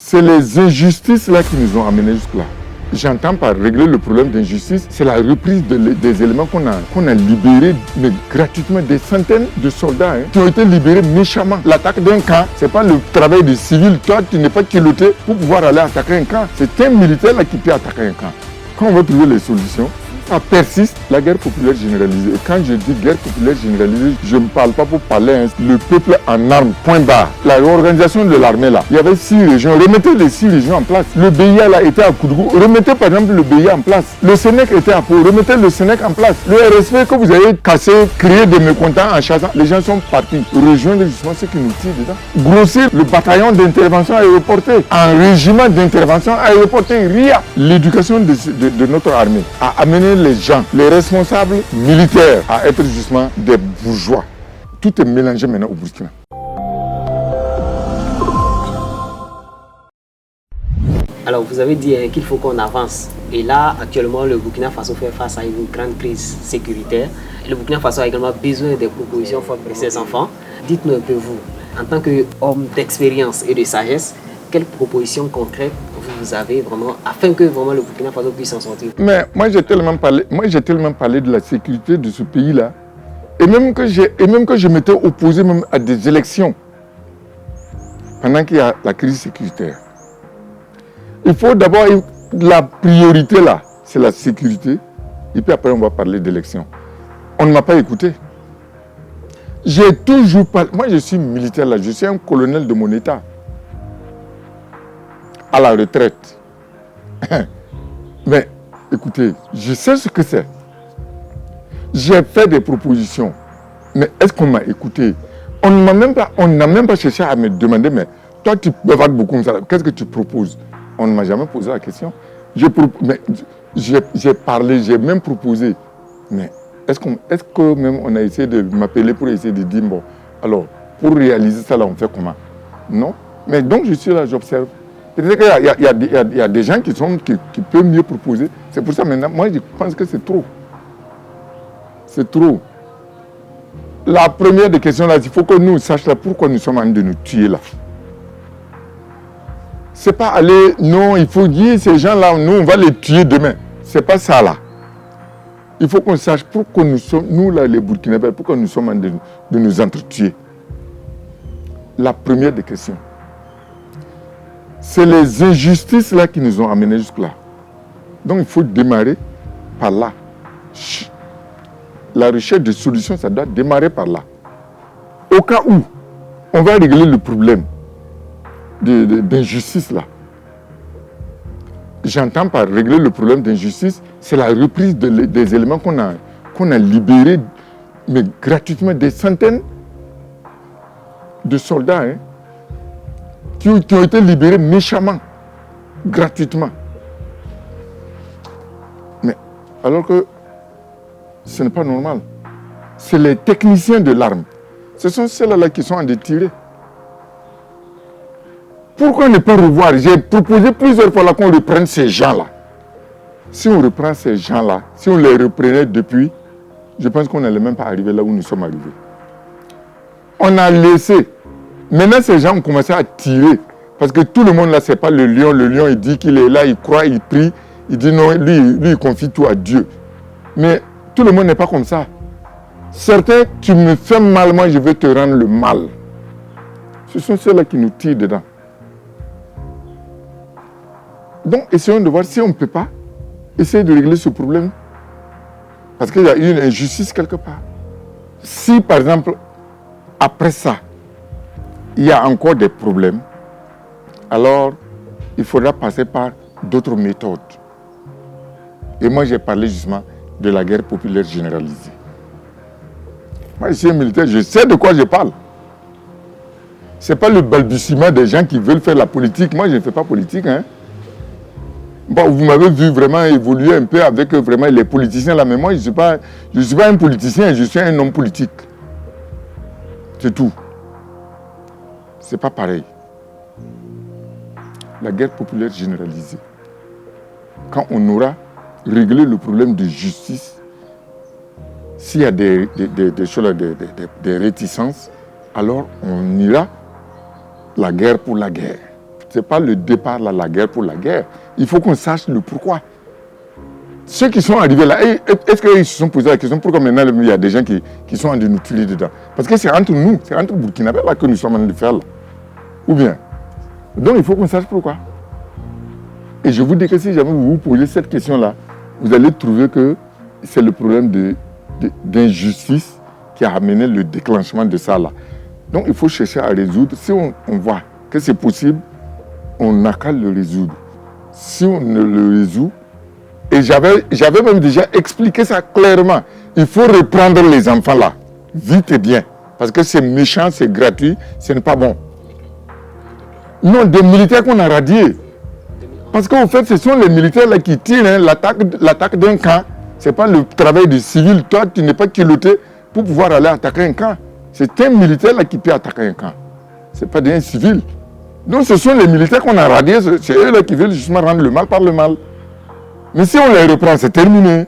C'est les injustices là qui nous ont amenés jusque-là. J'entends par régler le problème d'injustice, c'est la reprise des éléments qu'on a libérés, mais gratuitement, des centaines de soldats qui ont été libérés méchamment. L'attaque d'un camp, ce n'est pas le travail des civils. Toi, tu n'es pas culotté pour pouvoir aller attaquer un camp. C'est un militaire là qui peut attaquer un camp. Quand on va trouver les solutions, ça persiste, la guerre populaire généralisée. Et quand je dis guerre populaire généralisée, je ne parle pas pour parler, le peuple en armes, point barre. La réorganisation de l'armée là, il y avait 6 régions, remettez les 6 régions en place. Le BIA là était à Koudougou, remettez par exemple le BIA en place. Le Sénèque était à Pau, remettez le Sénèque en place. Le RSP que vous avez cassé, créé des mécontents en chassant, les gens sont partis. Rejoindre justement ceux qui nous tirent dedans. Grossir le bataillon d'intervention aéroportée, un régiment d'intervention aéroportée, RIA. L'éducation de notre armée a amené les gens, les responsables militaires à être justement des bourgeois. Tout est mélangé maintenant au Burkina. Alors vous avez dit qu'il faut qu'on avance. Et là, actuellement, le Burkina Faso fait face à une grande crise sécuritaire. Et le Burkina Faso a également besoin des propositions fortes pour ses enfants. Dites-nous un peu vous, en tant qu'homme d'expérience et de sagesse, quelles propositions concrètes vous avez vraiment afin que vraiment le Burkina Faso puisse s'en sortir? Mais moi j'ai tellement parlé de la sécurité de ce pays-là, et même que je m'étais opposé même à des élections pendant qu'il y a la crise sécuritaire. Il faut d'abord, la priorité là, c'est la sécurité, et puis après on va parler d'élections. On ne m'a pas écouté. J'ai toujours parlé, moi je suis militaire là, je suis un colonel de mon état. À la retraite. Mais écoutez, je sais ce que c'est. J'ai fait des propositions. Mais est-ce qu'on m'a écouté? On n'a même pas cherché à me demander, mais toi tu bavardes beaucoup comme ça, qu'est-ce que tu proposes? On ne m'a jamais posé la question. J'ai parlé, j'ai même proposé. Mais est-ce que même on a essayé de m'appeler pour essayer de dire, bon, alors, pour réaliser ça là, on fait comment? Non. Mais donc je suis là, j'observe. C'est-à-dire qu'il y a des gens qui peuvent mieux proposer. C'est pour ça maintenant, moi je pense que c'est trop. C'est trop. La première des questions là, il faut que nous sachions pourquoi nous sommes en train de nous tuer là. C'est pas aller, non, il faut dire ces gens-là, nous on va les tuer demain. C'est pas ça là. Il faut qu'on sache pourquoi nous sommes, nous là les Burkinabés, pourquoi nous sommes en train de nous entretuer. La première des questions. C'est les injustices là qui nous ont amenés jusque-là. Donc il faut démarrer par là. La recherche de solutions, ça doit démarrer par là. Au cas où on va régler le problème d'injustice là. J'entends par régler le problème d'injustice, c'est la reprise des éléments qu'on a libérés, mais gratuitement, des centaines de soldats qui ont été libérés méchamment, gratuitement. Mais alors que ce n'est pas normal. C'est les techniciens de l'arme. Ce sont ceux-là qui sont en train de tirer. Pourquoi ne pas revoir? J'ai proposé plusieurs fois qu'on reprenne ces gens-là. Si on reprend ces gens-là, si on les reprenait depuis, je pense qu'on n'allait même pas arriver là où nous sommes arrivés. On a laissé. Maintenant, ces gens ont commencé à tirer. Parce que tout le monde là, ce n'est pas le lion. Le lion, il dit qu'il est là, il croit, il prie. Il dit non, lui, il confie tout à Dieu. Mais tout le monde n'est pas comme ça. Certains, tu me fais mal, moi je vais te rendre le mal. Ce sont ceux-là qui nous tirent dedans. Donc, essayons de voir si on ne peut pas essayer de régler ce problème. Parce qu'il y a eu une injustice quelque part. Si, par exemple, après ça, il y a encore des problèmes, alors il faudra passer par d'autres méthodes. Et moi, j'ai parlé justement de la guerre populaire généralisée. Moi, je suis un militaire, je sais de quoi je parle. Ce n'est pas le balbutiement des gens qui veulent faire la politique. Moi, je ne fais pas politique. Bon, vous m'avez vu vraiment évoluer un peu avec vraiment les politiciens là, mais moi, je ne suis pas un politicien, je suis un homme politique. C'est tout. Ce n'est pas pareil. La guerre populaire généralisée. Quand on aura réglé le problème de justice, s'il y a des choses, des réticences, alors on ira la guerre pour la guerre. c'est pas le départ là, la guerre pour la guerre. Il faut qu'on sache le pourquoi. Ceux qui sont arrivés là, est-ce qu'ils se sont posé la question pourquoi maintenant il y a des gens qui sont en train de nous tuer dedans? Parce que c'est entre nous, c'est entre Burkinabés là que nous sommes en train de faire là. Ou bien. Donc il faut qu'on sache pourquoi. Et je vous dis que si jamais vous vous posez cette question-là, vous allez trouver que c'est le problème d'injustice qui a amené le déclenchement de ça là. Donc il faut chercher à résoudre. Si on voit que c'est possible, on n'a qu'à le résoudre. Si on ne le résout, et j'avais même déjà expliqué ça clairement, il faut reprendre les enfants là, vite et bien. Parce que c'est méchant, c'est gratuit, ce n'est pas bon. Non, des militaires qu'on a radiés. Parce qu'en fait, ce sont les militaires là qui tirent hein, l'attaque d'un camp. Ce n'est pas le travail du civil. Toi, tu n'es pas culotté pour pouvoir aller attaquer un camp. C'est un militaire là qui peut attaquer un camp. Ce n'est pas des civils. Donc ce sont les militaires qu'on a radiés. C'est eux là qui veulent justement rendre le mal par le mal. Mais si on les reprend, c'est terminé.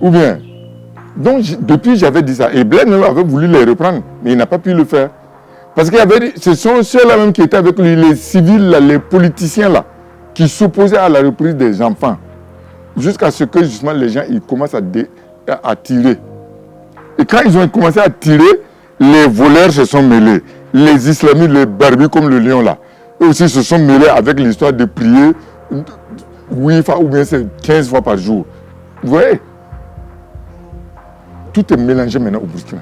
Ou bien. Donc depuis, j'avais dit ça. Et Blaine avait voulu les reprendre, mais il n'a pas pu le faire. Parce qu'il y avait, ce sont ceux-là même qui étaient avec lui, les civils, là, les politiciens là, qui s'opposaient à la reprise des enfants. Jusqu'à ce que justement les gens ils commencent à tirer. Et quand ils ont commencé à tirer, les voleurs se sont mêlés. Les islamistes, les barbus comme le lion là, eux aussi se sont mêlés avec l'histoire de prier 8 fois ou bien c'est 15 fois par jour. Vous voyez? Tout est mélangé maintenant au Burkina.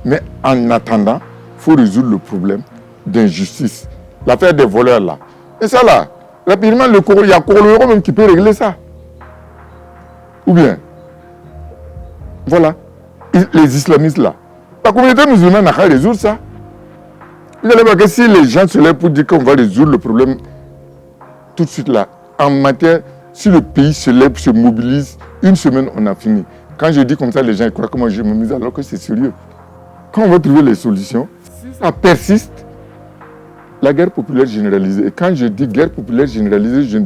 Mais en attendant, il faut résoudre le problème d'injustice. L'affaire des voleurs là. Et ça là, rapidement, il y a Korolo même qui peut régler ça. Ou bien, voilà, les islamistes là. La communauté musulmane n'a qu'à résoudre ça. Vous allez voir que si les gens se lèvent pour dire qu'on va résoudre le problème tout de suite là, en matière, si le pays se lève, se mobilise, une semaine, on a fini. Quand je dis comme ça, les gens croient que moi je me mise alors que c'est sérieux. Quand on va trouver les solutions, si ça persiste, la guerre populaire généralisée. Et quand je dis guerre populaire généralisée,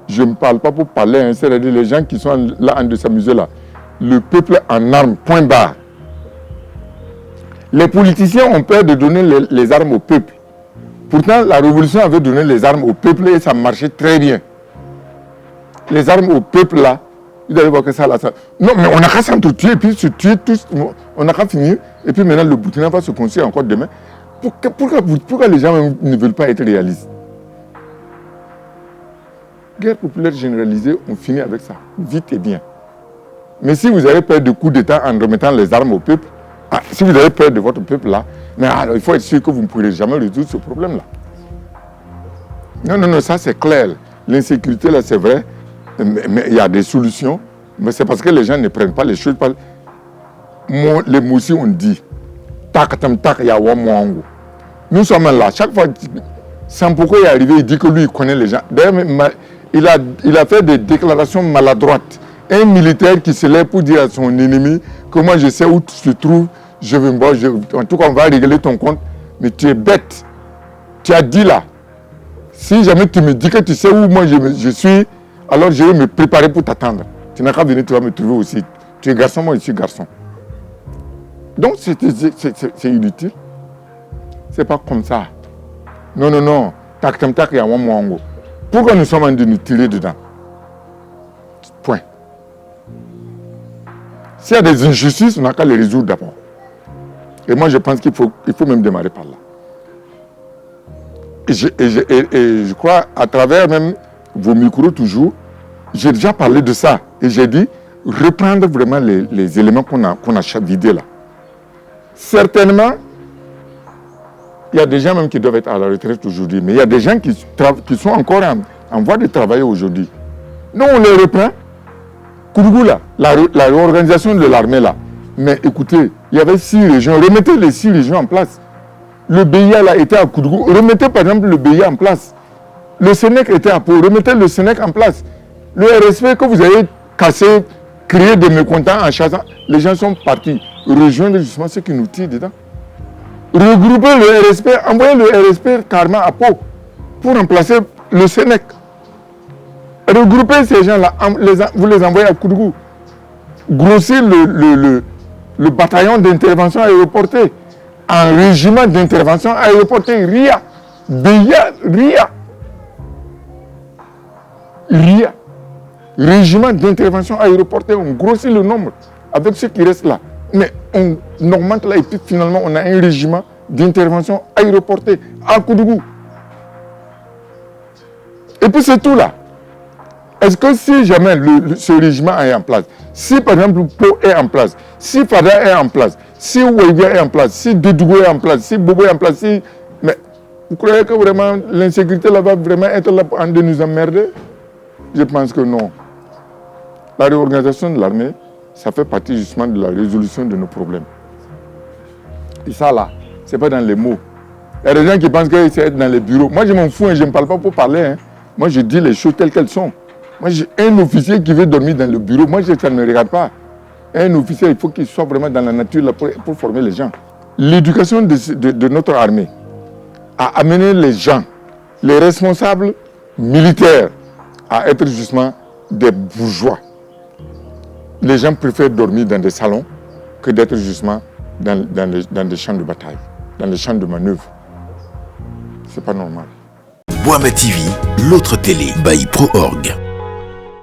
je ne parle pas pour parler, hein, c'est-à-dire les gens qui sont là en train de s'amuser là. Le peuple en armes, point barre. Les politiciens ont peur de donner les armes au peuple. Pourtant, la révolution avait donné les armes au peuple et ça marchait très bien. Les armes au peuple là, vous allez voir que ça là, ça... Non, mais on n'a qu'à s'entretuer et puis se tuer tous. On n'a qu'à finir. Et puis maintenant, le Burkina va se construire encore demain. Pourquoi les gens ne veulent pas être réalistes? Guerre populaire généralisée, on finit avec ça, vite et bien. Mais si vous avez peur de coup d'État en remettant les armes au peuple, si vous avez peur de votre peuple là, mais alors, il faut être sûr que vous ne pourrez jamais résoudre ce problème là. Non, ça c'est clair. L'insécurité là, c'est vrai, mais il y a des solutions. Mais c'est parce que les gens ne prennent pas les choses. Les mots aussi on dit, nous sommes là, chaque fois, Sampoko est arrivé, il dit que lui il connaît les gens. D'ailleurs, il a fait des déclarations maladroites. Un militaire qui se lève pour dire à son ennemi que moi je sais où tu te trouves, en tout cas on va régler ton compte, mais tu es bête. Tu as dit là, si jamais tu me dis que tu sais où moi je suis, alors je vais me préparer pour t'attendre. Tu n'as qu'à venir, tu vas me trouver aussi. Tu es garçon, moi je suis garçon. Donc c'est inutile. C'est pas comme ça. Non. Il y a un mot. Pourquoi nous sommes en train de nous tirer dedans? Point. S'il y a des injustices, on n'a qu'à les résoudre d'abord. Et moi, je pense qu'il faut même démarrer par là. Et je crois, à travers même vos micros toujours, j'ai déjà parlé de ça. Et j'ai dit, reprendre vraiment les éléments qu'on a vidés là. Certainement, il y a des gens même qui doivent être à la retraite aujourd'hui, mais il y a des gens qui sont encore en voie de travailler aujourd'hui. Nous, on les reprend. Koudougou là, la réorganisation de l'armée là. Mais écoutez, il y avait 6 régions. Remettez les 6 régions en place. Le BIA là était à Koudougou. Remettez par exemple le BIA en place. Le Sénèque était à Pau. Remettez le Sénèque en place. Le RSP que vous avez cassé, créé des mécontents en chassant, les gens sont partis. Rejoindre justement ceux qui nous tirent dedans. Regrouper le RSP, envoyer le RSP carrément à Pau pour remplacer le Sénèque. Regrouper ces gens-là, vous les envoyez à Koudougou. Grossir le bataillon d'intervention aéroportée en régiment d'intervention aéroportée RIA. RIA. Régiment d'intervention aéroportée, on grossit le nombre avec ceux qui restent là. Mais on augmente là et puis finalement on a un régiment d'intervention aéroportée à Koudougou. Et puis c'est tout là. Est-ce que si jamais ce régiment est en place, si par exemple Po est en place, si Fada est en place, si Ouédia est en place, si Dodougou est en place, si Bobo est en place, mais vous croyez que vraiment l'insécurité là va vraiment être là pour nous emmerder? Je pense que non. La réorganisation de l'armée, ça fait partie justement de la résolution de nos problèmes. Et ça là, ce n'est pas dans les mots. Il y a des gens qui pensent que c'est être dans les bureaux. Moi je m'en fous, je ne parle pas pour parler. Hein. Moi je dis les choses telles qu'elles sont. Moi j'ai un officier qui veut dormir dans le bureau, moi ça ne me regarde pas. Un officier, il faut qu'il soit vraiment dans la nature là, pour former les gens. L'éducation de notre armée a amené les gens, les responsables militaires, à être justement des bourgeois. Les gens préfèrent dormir dans des salons que d'être justement dans des champs de bataille, dans les champs de manœuvre. C'est pas normal. Boama TV, l'autre télé by Pro Org.